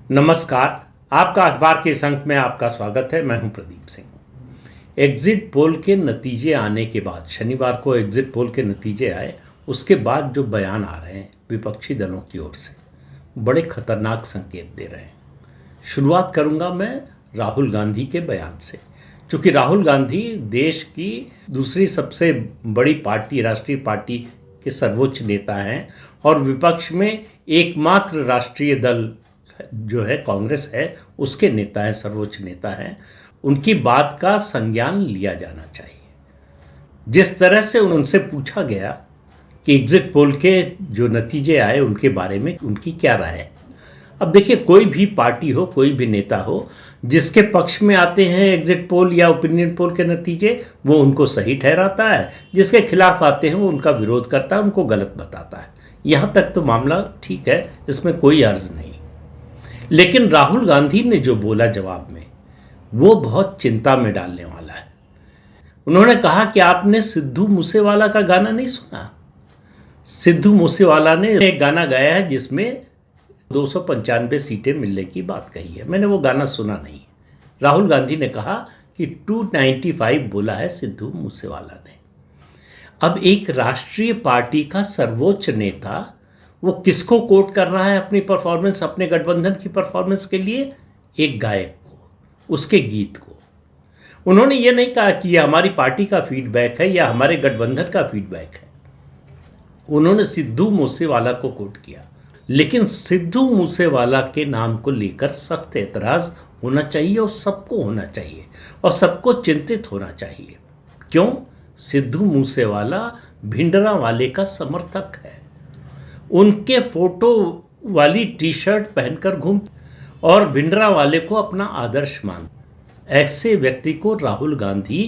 नमस्कार। आपका अखबार के इस अंक में आपका स्वागत है। मैं हूं प्रदीप सिंह। एग्जिट पोल के नतीजे आने के बाद, शनिवार को एग्जिट पोल के नतीजे आए, उसके बाद जो बयान आ रहे हैं विपक्षी दलों की ओर से, बड़े खतरनाक संकेत दे रहे हैं। शुरुआत करूंगा मैं राहुल गांधी के बयान से, क्योंकि राहुल गांधी देश की दूसरी सबसे बड़ी पार्टी, राष्ट्रीय पार्टी के सर्वोच्च नेता हैं और विपक्ष में एकमात्र राष्ट्रीय दल जो है कांग्रेस है उसके नेता हैं, सर्वोच्च नेता हैं। उनकी बात का संज्ञान लिया जाना चाहिए। जिस तरह से उनसे पूछा गया कि एग्जिट पोल के जो नतीजे आए उनके बारे में उनकी क्या राय है। अब देखिए, कोई भी पार्टी हो, कोई भी नेता हो, जिसके पक्ष में आते हैं एग्जिट पोल या ओपिनियन पोल के नतीजे, वो उनको सही ठहराता है। जिसके खिलाफ आते हैं वो उनका विरोध करता है, उनको गलत बताता है। यहाँ तक तो मामला ठीक है, इसमें कोई अर्ज नहीं। लेकिन राहुल गांधी ने जो बोला जवाब में, वो बहुत चिंता में डालने वाला है। उन्होंने कहा कि आपने सिद्धू मूसेवाला का गाना नहीं सुना। सिद्धू मूसेवाला ने एक गाना गाया है जिसमें 295 सीटें मिलने की बात कही है। मैंने वो गाना सुना नहीं। राहुल गांधी ने कहा कि 295 बोला है सिद्धू मूसेवाला ने। अब एक राष्ट्रीय पार्टी का सर्वोच्च नेता वो किसको कोट कर रहा है अपनी परफॉर्मेंस, अपने गठबंधन की परफॉर्मेंस के लिए? एक गायक को, उसके गीत को। उन्होंने ये नहीं कहा कि यह हमारी पार्टी का फीडबैक है या हमारे गठबंधन का फीडबैक है। उन्होंने सिद्धू मूसेवाला को कोट किया। लेकिन सिद्धू मूसेवाला के नाम को लेकर सख्त एतराज होना चाहिए और सबको होना चाहिए और सबको चिंतित होना चाहिए। क्यों? सिद्धू मूसेवाला भिंडरावाले का समर्थक है। उनके फोटो वाली टी शर्ट पहनकर घूम और भिंडरावाले को अपना आदर्श मान। ऐसे व्यक्ति को राहुल गांधी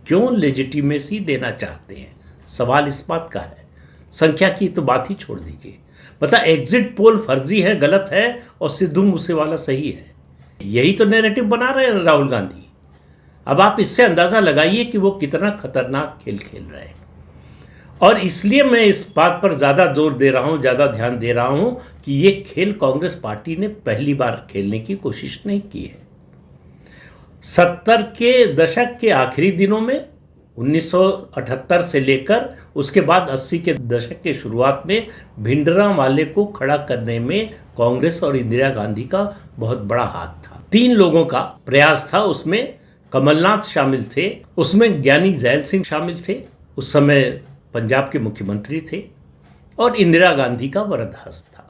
क्यों लेजिटिमेसी देना चाहते हैं? सवाल इस बात का है। संख्या की तो बात ही छोड़ दीजिए। मतलब एग्जिट पोल फर्जी है, गलत है और सिद्धू मूसेवाला सही है, यही तो नैरेटिव बना रहे हैं राहुल गांधी। अब आप इससे अंदाजा लगाइए कि वो कितना खतरनाक खेल खेल रहे हैं। और इसलिए मैं इस बात पर ज़्यादा जोर दे रहा हूँ, ज़्यादा ध्यान दे रहा हूँ कि ये खेल कांग्रेस पार्टी ने पहली बार खेलने की कोशिश नहीं की है। 70 के दशक के आखिरी दिनों में, 1978 से लेकर उसके बाद 80 के दशक के शुरुआत में भिंडरावाले को खड़ा करने में कांग्रेस और इंदिरा गांधी का बहुत बड़ा हाथ था। 3 लोगों का प्रयास था। उसमें कमलनाथ शामिल थे, उसमें ज्ञानी जैल सिंह शामिल थे, उस समय पंजाब के मुख्यमंत्री थे, और इंदिरा गांधी का वरद हस्त था।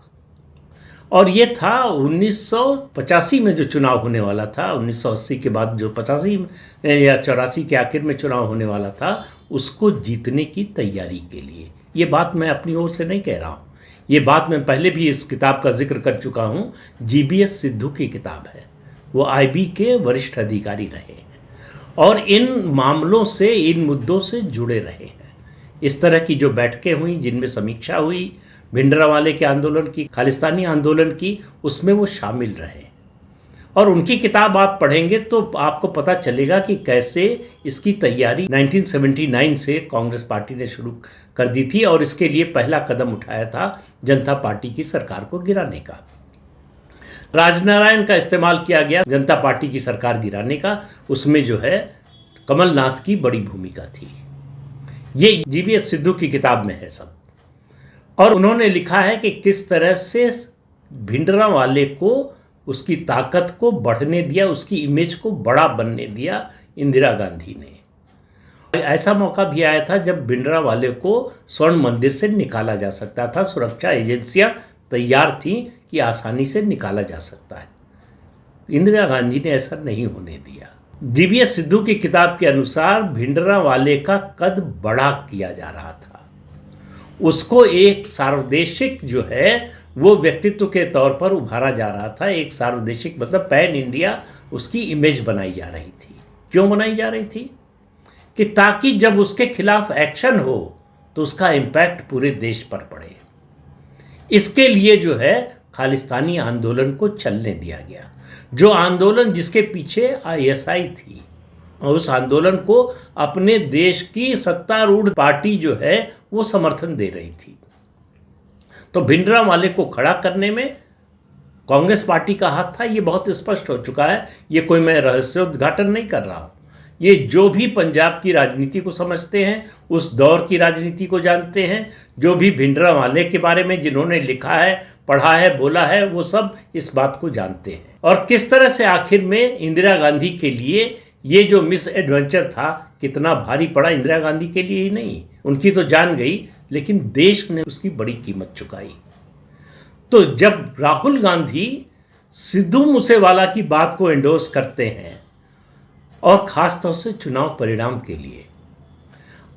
और ये था 1985 में जो चुनाव होने वाला था, 1980 के बाद जो 85 या 84 के आखिर में चुनाव होने वाला था, उसको जीतने की तैयारी के लिए। ये बात मैं अपनी ओर से नहीं कह रहा हूँ, ये बात मैं पहले भी इस किताब का जिक्र कर चुका हूँ। जीबीएस सिद्धू की किताब है, वो आईबी के वरिष्ठ अधिकारी रहे हैं और इन मामलों से, इन मुद्दों से जुड़े रहे हैं। इस तरह की जो बैठकें हुई, जिनमें समीक्षा हुई भिंडरावाले के आंदोलन की, खालिस्तानी आंदोलन की, उसमें वो शामिल रहे। और उनकी किताब आप पढ़ेंगे तो आपको पता चलेगा कि कैसे इसकी तैयारी 1979 से कांग्रेस पार्टी ने शुरू कर दी थी और इसके लिए पहला कदम उठाया था जनता पार्टी की सरकार को गिराने का। राजनारायण का इस्तेमाल किया गया जनता पार्टी की सरकार गिराने का। उसमें जो है कमलनाथ की बड़ी भूमिका थी। ये जीबीएस सिद्धू की किताब में है सब। और उन्होंने लिखा है कि किस तरह से भिंडरावाले को, उसकी ताकत को बढ़ने दिया, उसकी इमेज को बड़ा बनने दिया इंदिरा गांधी ने। ऐसा मौका भी आया था जब भिंडरावाले को स्वर्ण मंदिर से निकाला जा सकता था। सुरक्षा एजेंसियां तैयार थीं कि आसानी से निकाला जा सकता है। इंदिरा गांधी ने ऐसा नहीं होने दिया। जीबीएस सिद्धू की किताब के अनुसार भिंडरावाले का कद बड़ा किया जा रहा था। उसको एक सार्वदेशिक जो है वो व्यक्तित्व के तौर पर उभारा जा रहा था। एक सार्वदेशिक मतलब पैन इंडिया उसकी इमेज बनाई जा रही थी। क्यों बनाई जा रही थी? कि ताकि जब उसके खिलाफ एक्शन हो तो उसका इम्पैक्ट पूरे देश पर पड़े। इसके लिए जो है खालिस्तानी आंदोलन को चलने दिया गया, जो आंदोलन जिसके पीछे आईएसआई थी, और उस आंदोलन को अपने देश की सत्तारूढ़ पार्टी जो है वो समर्थन दे रही थी। तो भिंडरावाले को खड़ा करने में कांग्रेस पार्टी का हाथ था, ये बहुत स्पष्ट हो चुका है। ये कोई मैं रहस्योद्घाटन नहीं कर रहा हूँ। ये जो भी पंजाब की राजनीति को समझते हैं, उस दौर की राजनीति को जानते हैं, जो भी भिंडरावाले के बारे में जिन्होंने लिखा है, पढ़ा है, बोला है, वो सब इस बात को जानते हैं। और किस तरह से आखिर में इंदिरा गांधी के लिए ये जो मिस एडवेंचर था कितना भारी पड़ा। इंदिरा गांधी के लिए ही नहीं, उनकी तो जान गई, लेकिन देश ने उसकी बड़ी कीमत चुकाई। तो जब राहुल गांधी सिद्धू मूसेवाला की बात को एंडोर्स करते हैं, और ख़ास तौर से चुनाव परिणाम के लिए,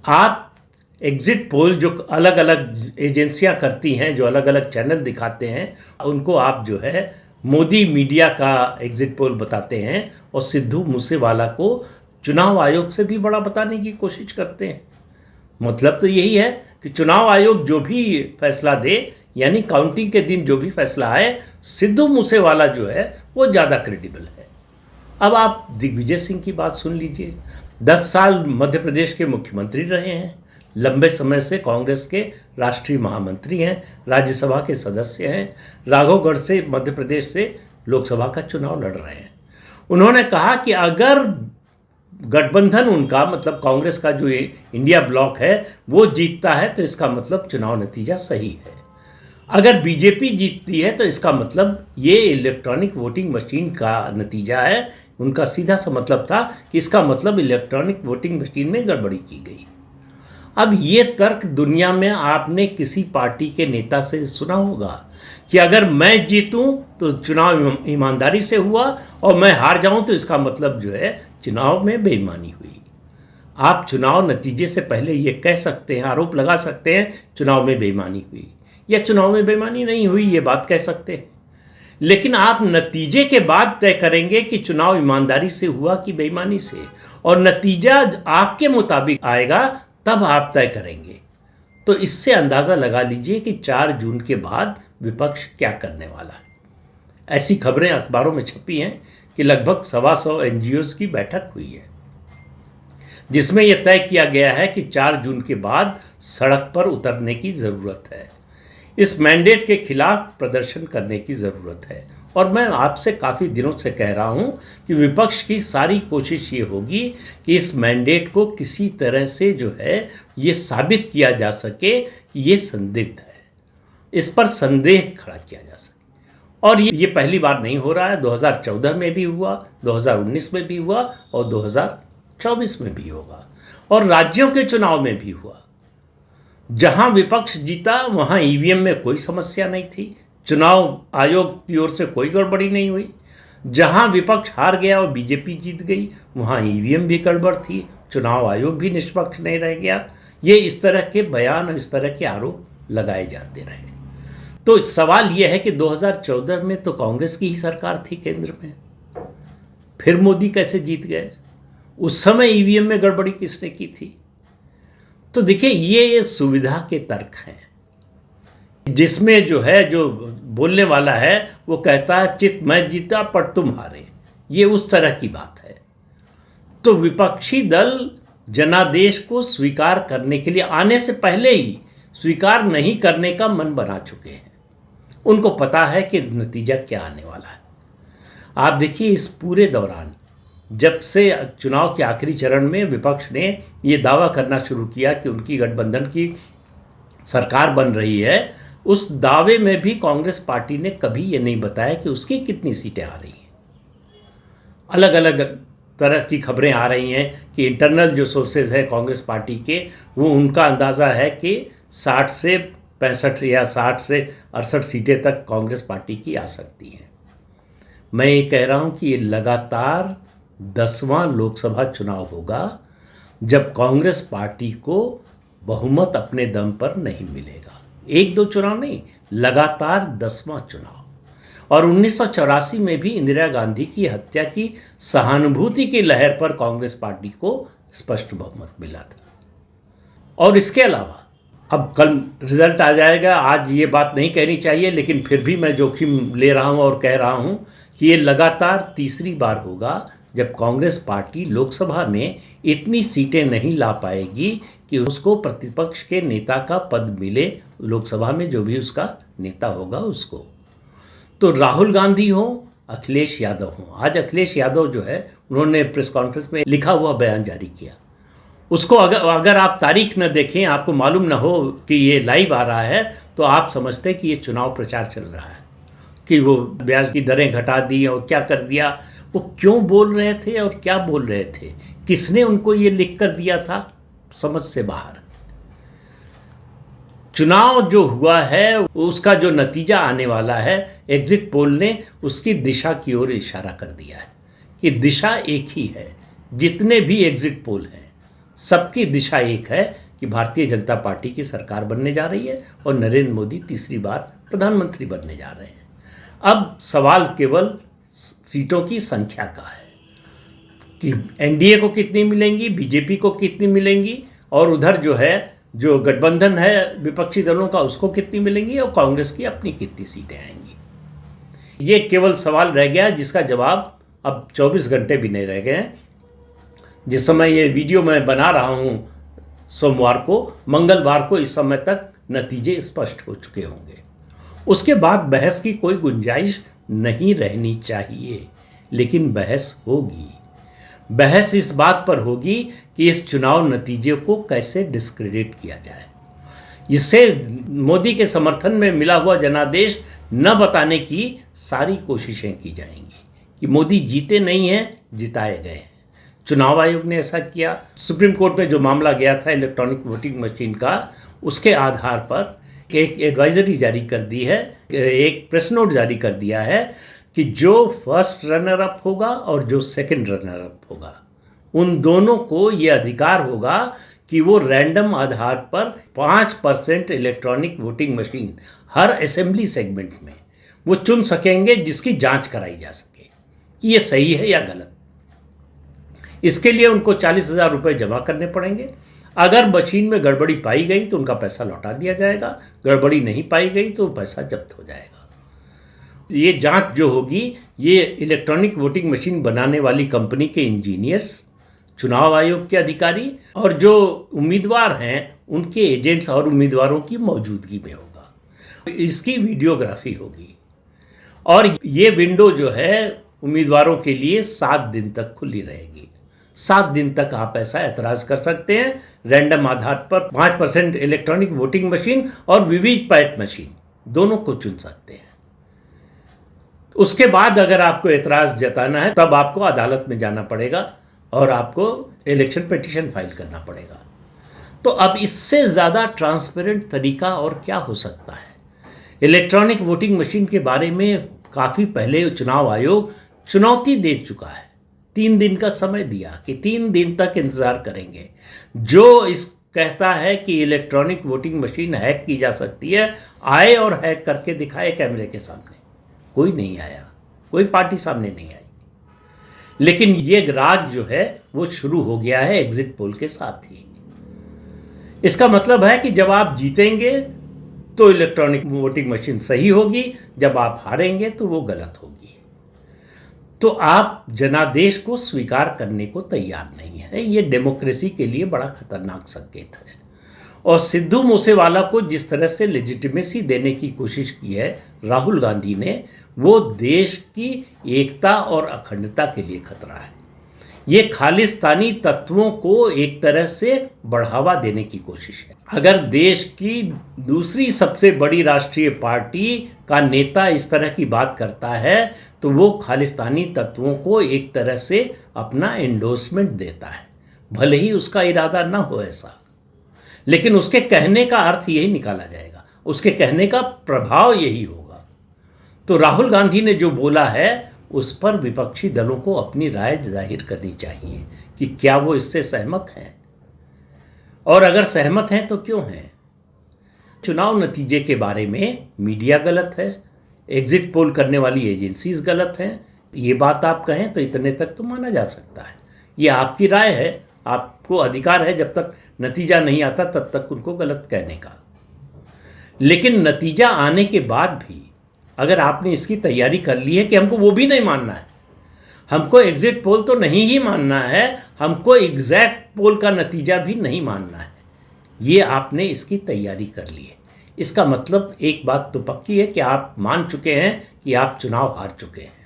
आप एग्जिट पोल जो अलग अलग एजेंसियां करती हैं, जो अलग अलग चैनल दिखाते हैं, उनको आप जो है मोदी मीडिया का एग्जिट पोल बताते हैं, और सिद्धू मूसेवाला को चुनाव आयोग से भी बड़ा बताने की कोशिश करते हैं। मतलब तो यही है कि चुनाव आयोग जो भी फैसला दे, यानी काउंटिंग के दिन जो भी फैसला आए, सिद्धू मूसेवाला जो है वो ज़्यादा क्रेडिबल है। अब आप दिग्विजय सिंह की बात सुन लीजिए। 10 साल मध्य प्रदेश के मुख्यमंत्री रहे हैं, लंबे समय से कांग्रेस के राष्ट्रीय महामंत्री हैं, राज्यसभा के सदस्य हैं, राघवगढ़ से मध्य प्रदेश से लोकसभा का चुनाव लड़ रहे हैं। उन्होंने कहा कि अगर गठबंधन उनका, मतलब कांग्रेस का जो इंडिया ब्लॉक है, वो जीतता है तो इसका मतलब चुनाव नतीजा सही है। अगर बीजेपी जीतती है तो इसका मतलब ये इलेक्ट्रॉनिक वोटिंग मशीन का नतीजा है। उनका सीधा सा मतलब था कि इसका मतलब इलेक्ट्रॉनिक वोटिंग मशीन में गड़बड़ी की गई। अब ये तर्क दुनिया में आपने किसी पार्टी के नेता से सुना होगा कि अगर मैं जीतूं तो चुनाव ईमानदारी से हुआ, और मैं हार जाऊं तो इसका मतलब जो है चुनाव में बेईमानी हुई। आप चुनाव नतीजे से पहले ये कह सकते हैं, आरोप लगा सकते हैं चुनाव में बेईमानी हुई, या चुनाव में बेईमानी नहीं हुई, ये बात कह सकते हैं। लेकिन आप नतीजे के बाद तय करेंगे कि चुनाव ईमानदारी से हुआ कि बेईमानी से, और नतीजा आपके मुताबिक आएगा तब आप तय करेंगे। तो इससे अंदाज़ा लगा लीजिए कि 4 जून के बाद विपक्ष क्या करने वाला है। ऐसी खबरें अखबारों में छपी हैं कि लगभग 125 एनजीओज़ की बैठक हुई है, जिसमें यह तय किया गया है कि 4 जून के बाद सड़क पर उतरने की ज़रूरत है, इस मैंडेट के खिलाफ प्रदर्शन करने की ज़रूरत है। और मैं आपसे काफ़ी दिनों से कह रहा हूं कि विपक्ष की सारी कोशिश ये होगी कि इस मैंडेट को किसी तरह से जो है ये साबित किया जा सके कि ये संदिग्ध है, इस पर संदेह खड़ा किया जा सके। और ये पहली बार नहीं हो रहा है, 2014 में भी हुआ, 2019 में भी हुआ, और 2024 में भी होगा, और राज्यों के चुनाव में भी हुआ। जहां विपक्ष जीता वहां ईवीएम में कोई समस्या नहीं थी, चुनाव आयोग की ओर से कोई गड़बड़ी नहीं हुई। जहां विपक्ष हार गया और बीजेपी जीत गई, वहां ईवीएम भी गड़बड़ थी, चुनाव आयोग भी निष्पक्ष नहीं रह गया। ये इस तरह के बयान और इस तरह के आरोप लगाए जाते रहे। तो सवाल यह है कि 2014 में तो कांग्रेस की ही सरकार थी केंद्र में, फिर मोदी कैसे जीत गए? उस समय ईवीएम में गड़बड़ी किसने की थी? तो देखिए, ये सुविधा के तर्क हैं, जिसमें जो है जो बोलने वाला है वो कहता है चित मैं जीता पर तुम हारे, ये उस तरह की बात है। तो विपक्षी दल जनादेश को स्वीकार करने के लिए आने से पहले ही स्वीकार नहीं करने का मन बना चुके हैं। उनको पता है कि नतीजा क्या आने वाला है। आप देखिए, इस पूरे दौरान जब से चुनाव के आखिरी चरण में विपक्ष ने ये दावा करना शुरू किया कि उनकी गठबंधन की सरकार बन रही है, उस दावे में भी कांग्रेस पार्टी ने कभी ये नहीं बताया कि उसकी कितनी सीटें आ रही हैं। अलग अलग तरह की खबरें आ रही हैं कि इंटरनल जो सोर्सेज है कांग्रेस पार्टी के, वो उनका अंदाज़ा है कि 60 से 65 या 60 से 68 सीटें तक कांग्रेस पार्टी की आ सकती हैं। मैं ये कह रहा हूँ कि ये लगातार 10वां लोकसभा चुनाव होगा जब कांग्रेस पार्टी को बहुमत अपने दम पर नहीं मिलेगा। 1-2 चुनाव नहीं, लगातार 10वां चुनाव। और 1984 में भी इंदिरा गांधी की हत्या की सहानुभूति की लहर पर कांग्रेस पार्टी को स्पष्ट बहुमत मिला था। और इसके अलावा अब कल रिजल्ट आ जाएगा, आज ये बात नहीं कहनी चाहिए, लेकिन फिर भी मैं जोखिम ले रहा हूँ और कह रहा हूँ कि ये लगातार तीसरी बार होगा जब कांग्रेस पार्टी लोकसभा में इतनी सीटें नहीं ला पाएगी कि उसको प्रतिपक्ष के नेता का पद मिले, लोकसभा में जो भी उसका नेता होगा उसको। तो राहुल गांधी हो, अखिलेश यादव हो, आज अखिलेश यादव जो है उन्होंने प्रेस कॉन्फ्रेंस में लिखा हुआ बयान जारी किया। उसको अगर आप तारीख न देखें, आपको मालूम न हो कि ये लाइव आ रहा है, तो आप समझते कि ये चुनाव प्रचार चल रहा है, कि वो ब्याज की दरें घटा दी और क्या कर दिया। वो क्यों बोल रहे थे और क्या बोल रहे थे, किसने उनको ये लिख कर दिया था, समझ से बाहर। चुनाव जो हुआ है उसका जो नतीजा आने वाला है, एग्जिट पोल ने उसकी दिशा की ओर इशारा कर दिया है कि दिशा एक ही है। जितने भी एग्जिट पोल हैं सबकी दिशा एक है कि भारतीय जनता पार्टी की सरकार बनने जा रही है और नरेंद्र मोदी तीसरी बार प्रधानमंत्री बनने जा रहे हैं। अब सवाल केवल सीटों की संख्या का है कि एनडीए को कितनी मिलेंगी, बीजेपी को कितनी मिलेंगी, और उधर जो है जो गठबंधन है विपक्षी दलों का उसको कितनी मिलेंगी, और कांग्रेस की अपनी कितनी सीटें आएंगी। ये केवल सवाल रह गया जिसका जवाब अब 24 घंटे भी नहीं रह गए हैं। जिस समय ये वीडियो मैं बना रहा हूँ सोमवार को, मंगलवार को इस समय तक नतीजे स्पष्ट हो चुके होंगे। उसके बाद बहस की कोई गुंजाइश नहीं रहनी चाहिए, लेकिन बहस होगी। बहस इस बात पर होगी कि इस चुनाव नतीजे को कैसे डिस्क्रेडिट किया जाए। इससे मोदी के समर्थन में मिला हुआ जनादेश न बताने की सारी कोशिशें की जाएंगी कि मोदी जीते नहीं हैं, जिताए गए हैं। चुनाव आयोग ने ऐसा किया। सुप्रीम कोर्ट में जो मामला गया था इलेक्ट्रॉनिक वोटिंग मशीन का, उसके आधार पर एक एडवाइजरी जारी कर दी है, एक प्रेस नोट जारी कर दिया है कि जो फर्स्ट रनर अप होगा और जो सेकंड रनर अप होगा, उन दोनों को ये अधिकार होगा कि वो रैंडम आधार पर 5% इलेक्ट्रॉनिक वोटिंग मशीन हर असेंबली सेगमेंट में वो चुन सकेंगे, जिसकी जांच कराई जा सके कि ये सही है या गलत। इसके लिए उनको 40,000 रुपये जमा करने पड़ेंगे। अगर मशीन में गड़बड़ी पाई गई तो उनका पैसा लौटा दिया जाएगा, गड़बड़ी नहीं पाई गई तो पैसा जब्त हो जाएगा। ये जांच जो होगी, ये इलेक्ट्रॉनिक वोटिंग मशीन बनाने वाली कंपनी के इंजीनियर्स, चुनाव आयोग के अधिकारी और जो उम्मीदवार हैं उनके एजेंट्स और उम्मीदवारों की मौजूदगी में होगा। इसकी वीडियोग्राफी होगी और ये विंडो जो है उम्मीदवारों के लिए 7 दिन तक खुली रहेगी। 7 दिन तक आप ऐसा ऐतराज़ कर सकते हैं, रैंडम आधार पर 5% इलेक्ट्रॉनिक वोटिंग मशीन और वीवीपैट मशीन दोनों को चुन सकते हैं। उसके बाद अगर आपको ऐतराज़ जताना है तब आपको अदालत में जाना पड़ेगा और आपको इलेक्शन पिटीशन फाइल करना पड़ेगा। तो अब इससे ज़्यादा ट्रांसपेरेंट तरीका और क्या हो सकता है। इलेक्ट्रॉनिक वोटिंग मशीन के बारे में काफ़ी पहले चुनाव आयोग चुनौती दे चुका है, 3 दिन का समय दिया कि 3 दिन तक इंतज़ार करेंगे। जो इस कहता है कि इलेक्ट्रॉनिक वोटिंग मशीन हैक की जा सकती है, आए और हैक करके दिखाए कैमरे के सामने। कोई नहीं आया, कोई पार्टी सामने नहीं आई। लेकिन ये राज जो है वो शुरू हो गया है एग्जिट पोल के साथ ही। इसका मतलब है कि जब आप जीतेंगे तो इलेक्ट्रॉनिक वोटिंग मशीन सही होगी, जब आप हारेंगे तो वो गलत होगी। तो आप जनादेश को स्वीकार करने को तैयार नहीं है। ये डेमोक्रेसी के लिए बड़ा खतरनाक संकेत है। और सिद्धू मूसेवाला को जिस तरह से लेजिटिमेसी देने की कोशिश की है राहुल गांधी ने, वो देश की एकता और अखंडता के लिए खतरा है। ये खालिस्तानी तत्वों को एक तरह से बढ़ावा देने की कोशिश है। अगर देश की दूसरी सबसे बड़ी राष्ट्रीय पार्टी का नेता इस तरह की बात करता है तो वो खालिस्तानी तत्वों को एक तरह से अपना एंडोर्समेंट देता है, भले ही उसका इरादा ना हो ऐसा, लेकिन उसके कहने का अर्थ यही निकाला जाएगा, उसके कहने का प्रभाव यही होगा। तो राहुल गांधी ने जो बोला है उस पर विपक्षी दलों को अपनी राय जाहिर करनी चाहिए कि क्या वो इससे सहमत हैं, और अगर सहमत हैं तो क्यों हैं। चुनाव नतीजे के बारे में मीडिया गलत है, एग्जिट पोल करने वाली एजेंसीज गलत हैं, ये बात आप कहें तो इतने तक तो माना जा सकता है। ये आपकी राय है, आपको अधिकार है जब तक नतीजा नहीं आता तब तक उनको गलत कहने का। लेकिन नतीजा आने के बाद भी अगर आपने इसकी तैयारी कर ली है कि हमको वो भी नहीं मानना है, हमको एग्जिट पोल तो नहीं ही मानना है, हमको एग्जैक्ट पोल का नतीजा भी नहीं मानना है, ये आपने इसकी तैयारी कर ली है, इसका मतलब एक बात तो पक्की है कि आप मान चुके हैं कि आप चुनाव हार चुके हैं।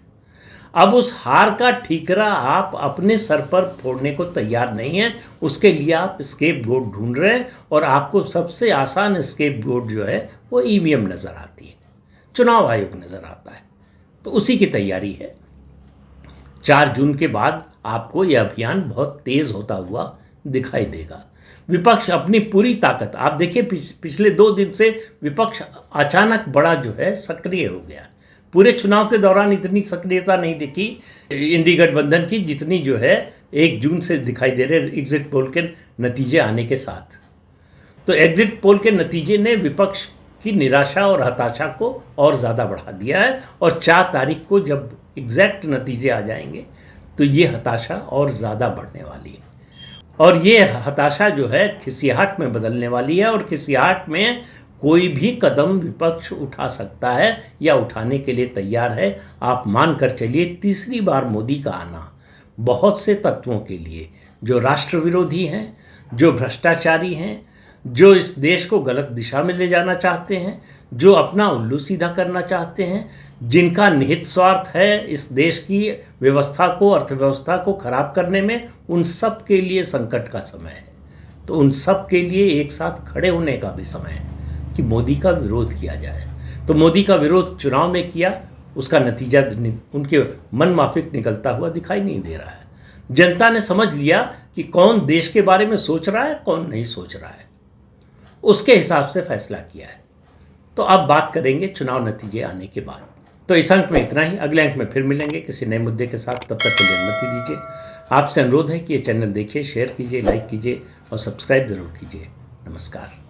अब उस हार का ठीकरा आप अपने सर पर फोड़ने को तैयार नहीं हैं। उसके लिए आप स्केपगोट ढूंढ रहे हैं और आपको सबसे आसान स्केपगोट जो है वो ईवीएम नज़र आती है, चुनाव आयोग नज़र आता है। तो उसी की तैयारी है। 4 जून के बाद आपको यह अभियान बहुत तेज होता हुआ दिखाई देगा। विपक्ष अपनी पूरी ताकत, आप देखिए पिछले 2 दिन से विपक्ष अचानक बड़ा जो है सक्रिय हो गया। पूरे चुनाव के दौरान इतनी सक्रियता नहीं दिखी इंडी गठबंधन की जितनी जो है 1 जून से दिखाई दे रहे एग्जिट पोल के नतीजे आने के साथ। तो एग्जिट पोल के नतीजे ने विपक्ष की निराशा और हताशा को और ज़्यादा बढ़ा दिया है और 4 तारीख को जब एग्जैक्ट नतीजे आ जाएंगे तो ये हताशा और ज़्यादा बढ़ने वाली है और ये हताशा जो है खिसियाहट में बदलने वाली है और खिसियाहट में कोई भी कदम विपक्ष उठा सकता है या उठाने के लिए तैयार है। आप मान कर चलिए तीसरी बार मोदी का आना बहुत से तत्वों के लिए, जो राष्ट्र विरोधी हैं, जो भ्रष्टाचारी हैं, जो इस देश को गलत दिशा में ले जाना चाहते हैं, जो अपना उल्लू सीधा करना चाहते हैं, जिनका निहित स्वार्थ है इस देश की व्यवस्था को, अर्थव्यवस्था को खराब करने में, उन सब के लिए संकट का समय है। तो उन सब के लिए एक साथ खड़े होने का भी समय है कि मोदी का विरोध किया जाए। तो मोदी का विरोध चुनाव में किया, उसका नतीजा उनके मन माफिक निकलता हुआ दिखाई नहीं दे रहा है। जनता ने समझ लिया कि कौन देश के बारे में सोच रहा है, कौन नहीं सोच रहा है, उसके हिसाब से फैसला किया है। तो अब बात करेंगे चुनाव नतीजे आने के बाद। तो इस अंक में इतना ही। अगले अंक में फिर मिलेंगे किसी नए मुद्दे के साथ। तब तक के लिए अनुमति दीजिए। आपसे अनुरोध है कि ये चैनल देखिए, शेयर कीजिए, लाइक कीजिए और सब्सक्राइब जरूर कीजिए। नमस्कार।